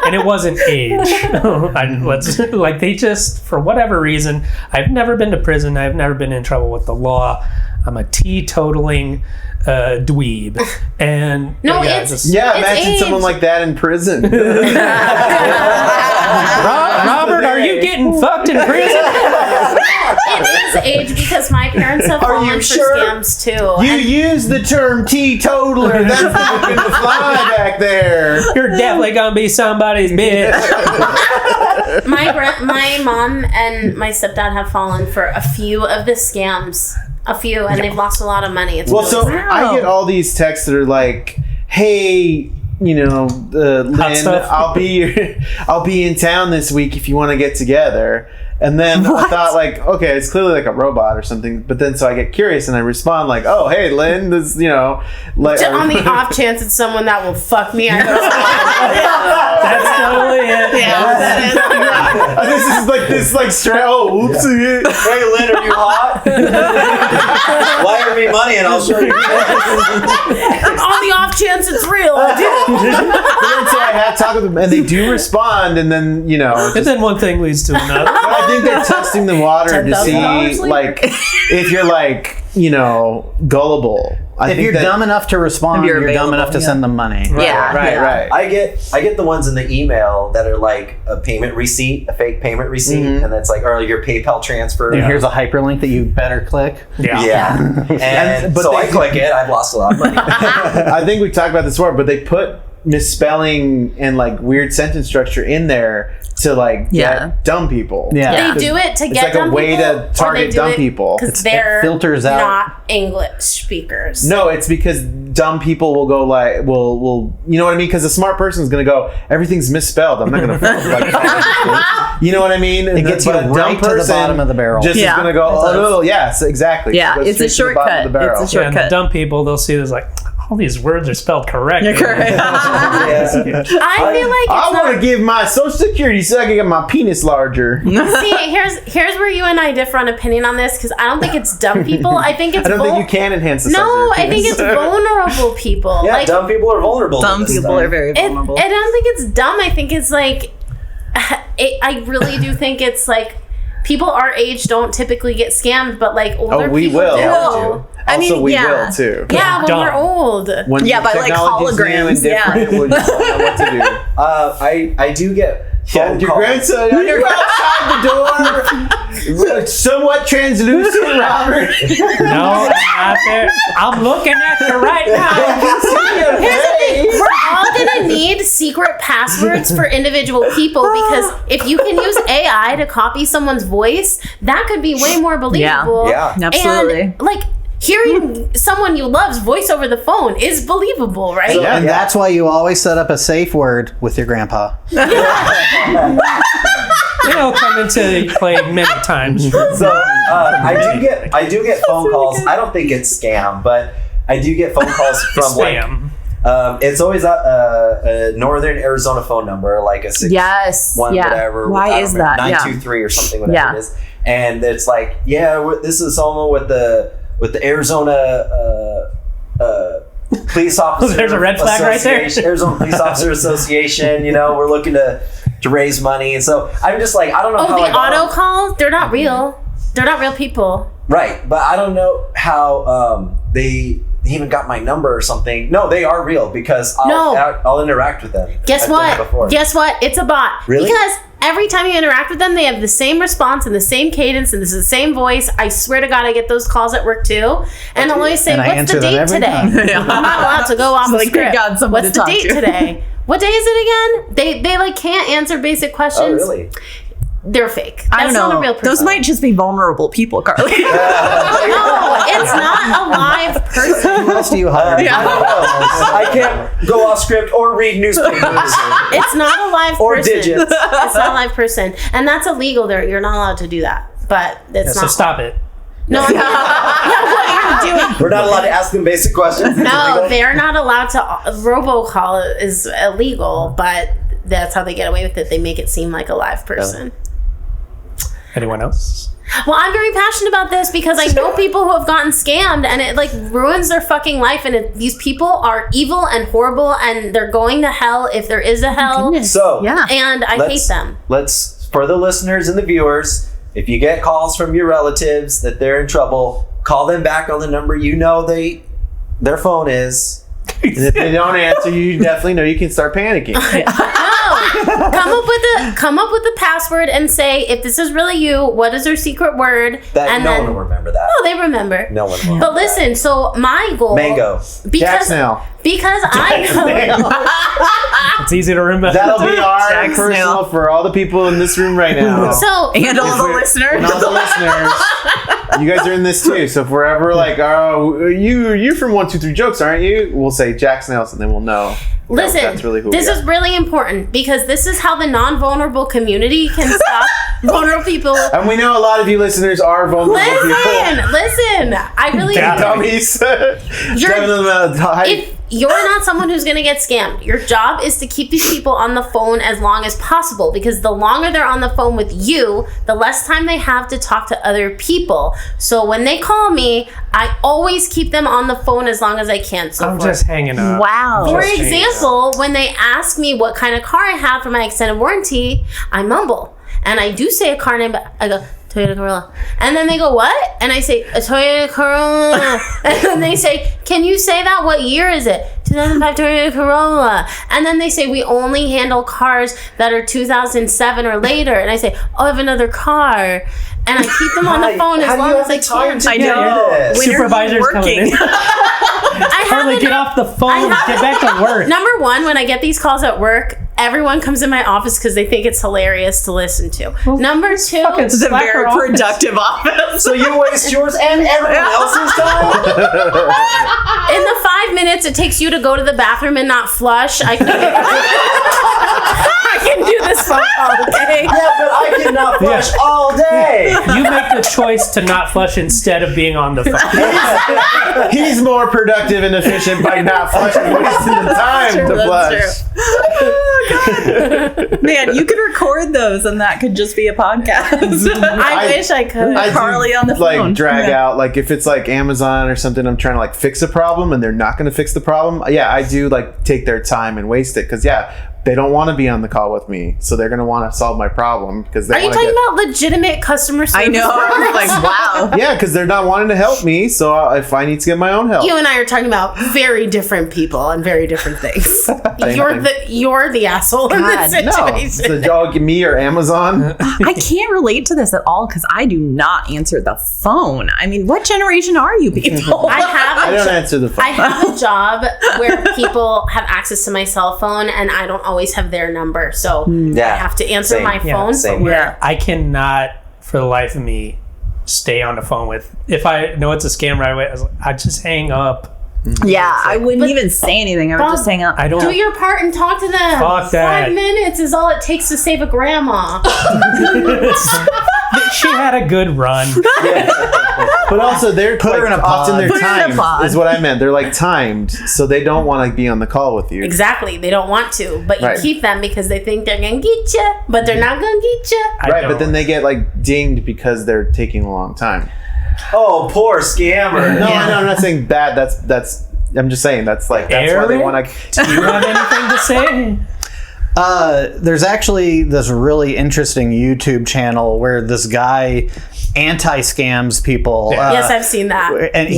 And it wasn't age. Like, they just, for whatever reason, I've never been to prison. I've never been in trouble with the law. I'm a teetotaling dweeb. And
No,
it's
Imagine
age.
someone like that in prison.
Robert, are you getting fucked in prison?
It is age because my parents have fallen for scams too.
You use the term teetotaler. That's not going to fly back there.
You're definitely gonna be somebody's bitch.
My mom and my stepdad have fallen for a few of the scams. And they've lost a lot of money. It's
Well,
really
so
sad.
I get all these texts that are like, "Hey, Lynn,
stuff.
I'll be in town this week if you want to get together." And then I thought, like, okay, it's clearly like a robot or something. But then, so I get curious and I respond like, "Oh, hey, Lynn, this, like."
on the off chance it's someone that will fuck me.
That's totally it.
This is like this, like straight. Oh, oopsie!
Hey, Lynn, are you hot? Wire me money and I'll show you.
On the off chance it's real. I do.
And then, so I have talk with them, and they do respond, and then
And then one thing leads to another.
I think they're testing the water to see,
$10,000
like, if you're like, gullible.
If you're dumb enough to respond,
If you're
you're dumb
available,
enough to send them money.
Right.
I get the ones in the email that are like a payment receipt, a fake payment receipt, and that's like, or your PayPal transfer.
And here's a hyperlink that you better click.
Yeah.
But
so
they-
I click it, I've lost a lot of money.
I think we talked about this before, but they put misspelling and like weird sentence structure in there to like get dumb people.
Yeah.
They do it to
It's
get
like a
dumb
way
people,
to target dumb people.
because they're
filters out-
not English speakers.
No, it's because dumb people will go like, will you know what I mean? Because a smart person is going to go, everything's misspelled. I'm not going to you know what I mean?
It gets you
But a dumb
right to the bottom of the barrel.
Just is
Yeah.
going to go, oh, no, yes, exactly.
Yeah,
Go
it's a
straight to the bottom
shortcut.
of the barrel.
It's a
Yeah, and the
shortcut.
dumb people, they'll see this like, all these words are spelled correctly.
Correct.
I feel like
I
it's
want to give my social security so I can get my penis larger.
See, here's where you and I differ on opinion on this because I don't think it's dumb people. I think it's
I don't think you can enhance the size of
No,
your
I think
penis.
it's vulnerable people.
Yeah,
like
dumb people are vulnerable. to
Some
this
people
stuff.
are very vulnerable.
I don't think it's dumb. I think it's like I really do think it's like people our age don't typically get scammed, but like older
Oh, we
people
will.
do.
Also,
I mean,
we
yeah.
will too.
Yeah, when
Dumb.
we're old.
When
Yeah, by, like,
technology's new and
holograms, yeah.
different, we'll know what to do.
I do get phone
Your
calls.
grandson, you're outside the door. Somewhat translucent, Robert.
No, not there. I'm looking at you right now.
Here's the thing: we're all gonna need secret passwords for individual people because if you can use AI to copy someone's voice, that could be way more believable.
Yeah.
Absolutely.
And like hearing someone you love's voice over the phone is believable, right?
So-
And that's why you always set up a safe word with your grandpa.
It'll come into play many times.
So I do get phone calls. I don't think it's scam, but I do get phone calls from like
Spam.
it's always a northern Arizona phone number, like a 6
Yes.
one
yeah.
whatever.
Why is that?
923 or something, whatever
Yeah.
it is. And it's like, this is someone with the Arizona police officer.
There's a red flag right there.
Arizona Police Officer Association. We're looking to raise money, and so I'm just like, I don't know how
the auto calls, they're not real. They're not real people.
Right, but I don't know how they even got my number or something. No, they are real because I'll interact with them.
Guess what? Guess what? It's a bot.
Really?
Because every time you interact with them, they have the same response and the same cadence and this is the same voice. I swear to God, I get those calls at work too. And I'll always say,
And I
what's the
answer them
date
every
today?
time.
I'm not allowed to go off the
Like,
script.
thank God someone
What's
to
the
talk
date
to.
today? What day is it again? They like can't answer basic
Oh,
questions.
really?
They're fake.
I don't
That's
know.
not a real person.
Those might just be vulnerable people, Carly.
No, it's not a live person.
Who else do you hire?
I don't know. I can't go off script or read newspapers.
It's not a live
Or
person.
digits.
It's not a live person. And that's illegal there. You're not allowed to do that. But it's
So
not.
stop it.
No, what are you doing?
We're not allowed to ask them basic questions.
No, they're not allowed to. Robocall is illegal, but that's how they get away with it. They make it seem like a live person.
Anyone else?
Well, I'm very passionate about this because I know people who have gotten scammed and it like ruins their fucking life. And these people are evil and horrible and they're going to hell if there is a hell.
So,
Yeah.
And I hate them.
Let's, for the listeners and the viewers, if you get calls from your relatives that they're in trouble, call them back on the number their phone is.
And if they don't answer, you definitely know you can start panicking.
No, come up with the password and say, if this is really you, what is your secret word?
That
and
no
then,
one will remember that.
Oh, they remember.
No one will.
But listen, so my goal,
Mango.
Jack
because
Snail.
I know.
It's easy to remember.
That'll be our
Jack
personal
Snail.
for all the people in this room right now.
So
And all the
And
listeners.
all the listeners. You guys are in this too. So if we're ever like, oh, you're from 123 Jokes, aren't you? We'll say Jack Snails and then we'll know.
listen,
That's really who
this
we
is
are.
really important because this is how the non-vulnerable community can stop vulnerable people.
And we know a lot of you listeners are vulnerable people.
Listen. I really
Got it.
Dummies.
if you're not someone who's going to get scammed, your job is to keep these people on the phone as long as possible because the longer they're on the phone with you, the less time they have to talk to other people. So when they call me, I always keep them on the phone as long as I can. So
I'm just hanging up.
Wow.
for
Just hanging
example, when they ask me what kind of car I have for my extended warranty, I mumble. And I do say a car name, but I go, Toyota Corolla. And then they go, what? And I say, a Toyota Corolla. And then they say, can you say that? What year is it? 2005 Toyota Corolla. And then they say, we only handle cars that are 2007 or later. And I say, oh, I have another car. And I keep them on the phone as long as I can.
I know.
this?
When are you
Supervisor's coming
working?
in.
I
Carly,
haven't-
get off the phone.
I
Get back to work.
Number one, when I get these calls at work, everyone comes in my office because they think it's hilarious to listen to. Number two,
fucking
It's a
Slack
very
her office.
productive office.
So you waste yours and everyone else's time?
in the 5 minutes it takes you to go to the bathroom and not flush, I can I can do this phone call, okay?
Yeah, but I cannot flush all day.
You make the choice to not flush instead of being on the phone.
He's more productive and efficient by not flushing, wasting the time to flush.
Man, you could record those and that could just be a podcast.
I wish I could.
I do,
Carly on the
like
phone.
drag
Yeah.
out, like if it's like Amazon or something, I'm trying to like fix a problem and they're not going to fix the problem. Yeah, I do like take their time and waste it because they don't want to be on the call with me, so they're going to want to solve my problem because they
Are you
want
talking
to
about legitimate customer service?
I know. I was like, wow.
Yeah, because they're not wanting to help me, so if I need to get my own help.
You and I are talking about very different people and very different things.
thing.
You're the asshole in
God,
this
No,
situation.
the dog, me or Amazon.
I can't relate to this at all because I do not answer the phone. I mean, what generation are you people?
I have
I
a
don't
jo-
answer the phone.
I have a job where people have access to my cell phone and I don't always have their number. So I have to answer
Same.
my
Yeah,
phone.
same.
Where
I cannot, for the life of me, stay on the phone with. If I know it's a scam right away, I just hang up.
Yeah, I wouldn't even say anything. I would just hang up.
I don't.
do your part and talk to them.
Fuck that.
5 minutes is all it takes to save a grandma.
She had a good run.
But also, they're
Put her
like,
in a
often
pod.
they're
Put her in a
timed,
pod.
is what I meant. They're like timed, so they don't want to be on the call with you.
Exactly. They don't want to, but you
Right.
keep them because they think they're gonna get you, but they're not gonna get you.
I
Right,
don't.
but then they get like dinged because they're taking a long time.
Oh, poor scammer.
No, I'm not saying bad. That's I'm just saying that's why they want to.
Do you have anything to say?
There's actually this really interesting YouTube channel where this guy anti-scams people.
Yes, I've seen that.
And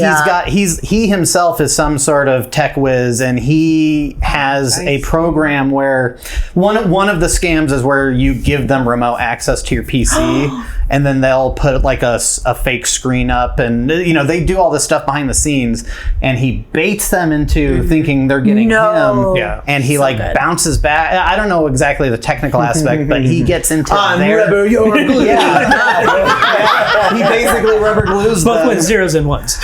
he himself is some sort of tech whiz, and he has a program where one of the scams is where you give them remote access to your PC, and then they'll put like a fake screen up, and they do all this stuff behind the scenes, and he baits them into thinking they're getting him, and he bounces back. I don't know exactly the technical aspect, but he gets into
Rubber, you're glue.
He basically rubber glues
Both
them.
with zeros and ones.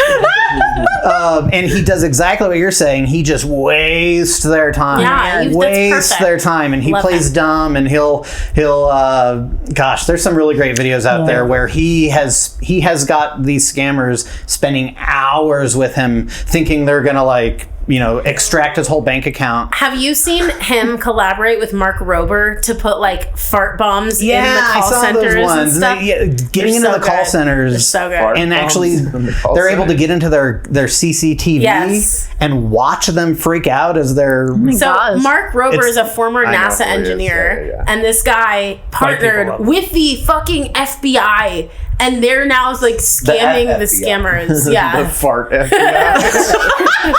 And he does exactly what you're saying. He just wastes their time.
Yeah,
wastes their time, and he plays dumb. And he'll. Gosh, there's some really great videos out there where he has got these scammers spending hours with him, thinking they're gonna extract his whole bank account.
Have you seen him collaborate with Mark Rober to put fart bombs in the call centers and stuff?
Getting into the call centers.
They're so good.
And actually, they're able to get into their CCTV and watch them freak out as they're...
So Mark Rober is a former NASA engineer, and this guy partnered with the fucking FBI, and they're now scamming the scammers. Yeah.
The fart FBI.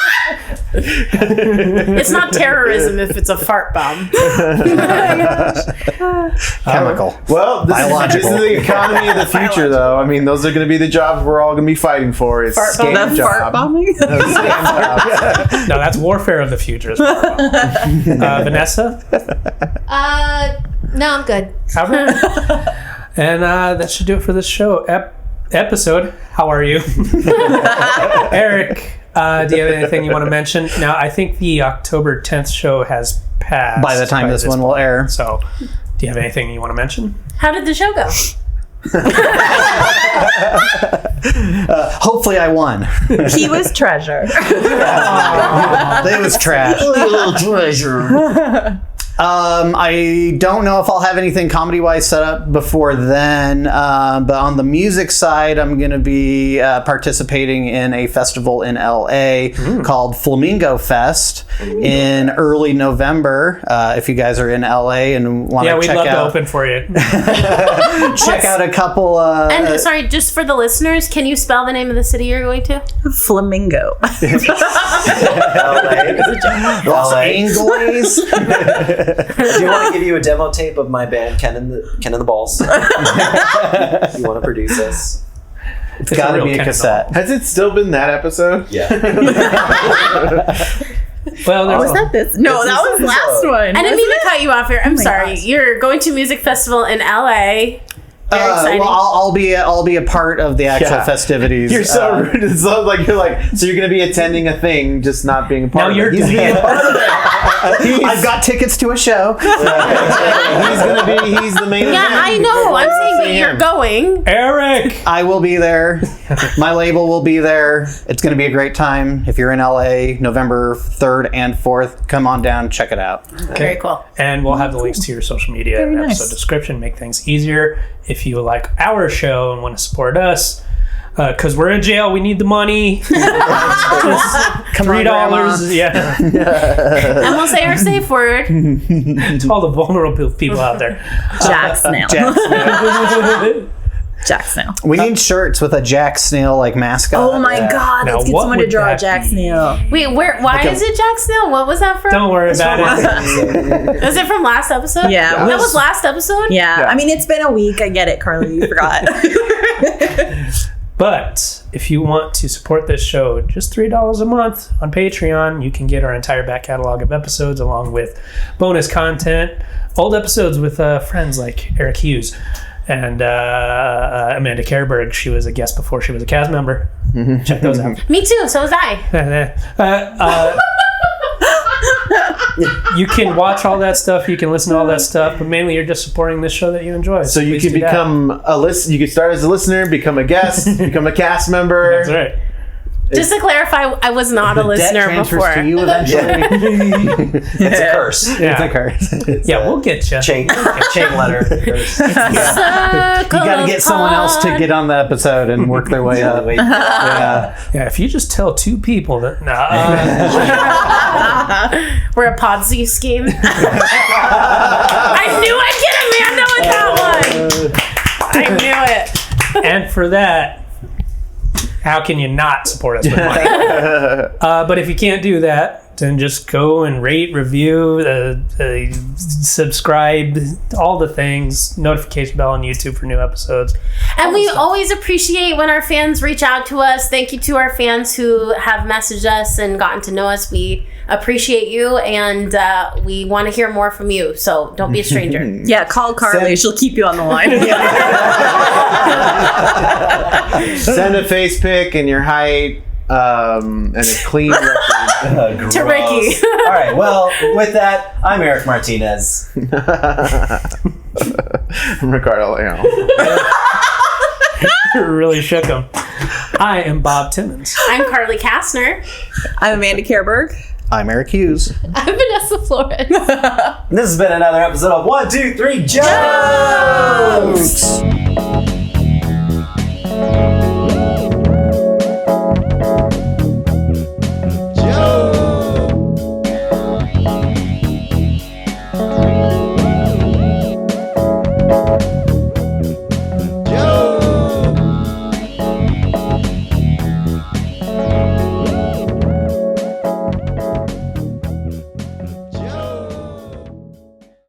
It's not terrorism if it's a fart bomb.
Chemical.
Well, this is the economy of the future, though. I mean, those are going to be the jobs we're all going to be fighting for. It's scam job.
Fart bombing?
No, that's warfare of the future. Vanessa?
No, I'm good.
And that should do it for this show. Episode. How are you? Eric, do you have anything you want to mention? Now, I think the October 10th show has passed.
By the time this one will air.
So, do you have anything you want to mention?
How did the show go?
Hopefully I won.
He was treasure.
They was trash.
Little treasure.
I don't know if I'll have anything comedy-wise set up before then, but on the music side, I'm going to be participating in a festival in LA called Flamingo Fest in early November. If you guys are in LA and want to
we'd
check
love
out,
to open for you.
check out a couple.
And sorry, just for the listeners, can you spell the name of the city you're going to?
Flamingo.
Los Angeles.
Do you want to give you a demo tape of my band, Ken and the Balls? You want to produce us?
It's got to be a cassette.
Has it still been that episode?
Yeah.
Well,
Was that this? No, that was last one.
I didn't mean to cut you off here. I'm sorry.
gosh.
You're going to a music festival in LA. Very exciting.
Well, I'll be a part of the actual festivities.
You're so rude. It's so you're going to be attending a thing, just not being a part of it.
He's being a part of it.
I've got tickets to a show.
He's the main
Yeah,
event.
I know. I'm saying that
See
you're
him.
going.
Eric!
I will be there. My label will be there. It's going to be a great time. If you're in LA, November 3rd and 4th, come on down, check it out.
Very cool.
And we'll have the links to your social media in the
Very nice.
episode description. Make things easier if you like our show and want to support us. Because we're in jail, we need the money. $3. Yeah.
And we'll say our safe word.
To all the vulnerable people out there.
Jack Snail. Jack Snail.
We need shirts with a Jack Snail mascot.
Oh my God!
Now,
Let's get
what
someone to
would
draw a
that
Jack
be?
Snail.
Wait, why is it Jack Snail? What was that from?
Don't worry about it.
Was it from last episode?
Yeah.
That was last episode?
Yeah. I mean, it's been a week. I get it, Carly. You forgot.
But if you want to support this show, just $3 a month on Patreon, you can get our entire back catalog of episodes along with bonus content, old episodes with friends like Eric Hughes and Amanda Kerberg. She was a guest before she was a cast member. Check those out.
Me too, so was I.
You can watch all that stuff, you can listen to all that stuff, but mainly you're just supporting this show that you enjoy.
So you
please
can
do that.
become a list. You can start as a listener, become a guest, become a cast member.
That's right.
Just to clarify, I was not a
Debt
listener
transfers
before.
to you eventually.
It's a curse.
It's a curse.
Yeah, we'll get you.
Chain letter. Curse.
You got to get someone else to get on the episode and work their way up. Yeah.
Yeah, if you just tell 2 people that.
We're a Podsy scheme. I knew I'd get Amanda with that one. I knew it.
And for that, how can you not support us with money? But if you can't do that, then just go and rate, review, subscribe, all the things, notification bell on YouTube for new episodes.
And we always appreciate when our fans reach out to us. Thank you to our fans who have messaged us and gotten to know us. We appreciate you, and we want to hear more from you. So don't be a stranger.
Yeah, call Carly. She'll keep you on the line.
Send a face pic and your height and a clean record.
To Ricky.
All right. Well, with that, I'm Eric Martinez.
Ricardo Leon.
Really shook him. I am Bob Timmons.
I'm Carly Kastner.
I'm Amanda Kerberg.
I'm Eric Hughes.
I'm Vanessa Flores.
And this has been another episode of 1, 2, 3 Jokes!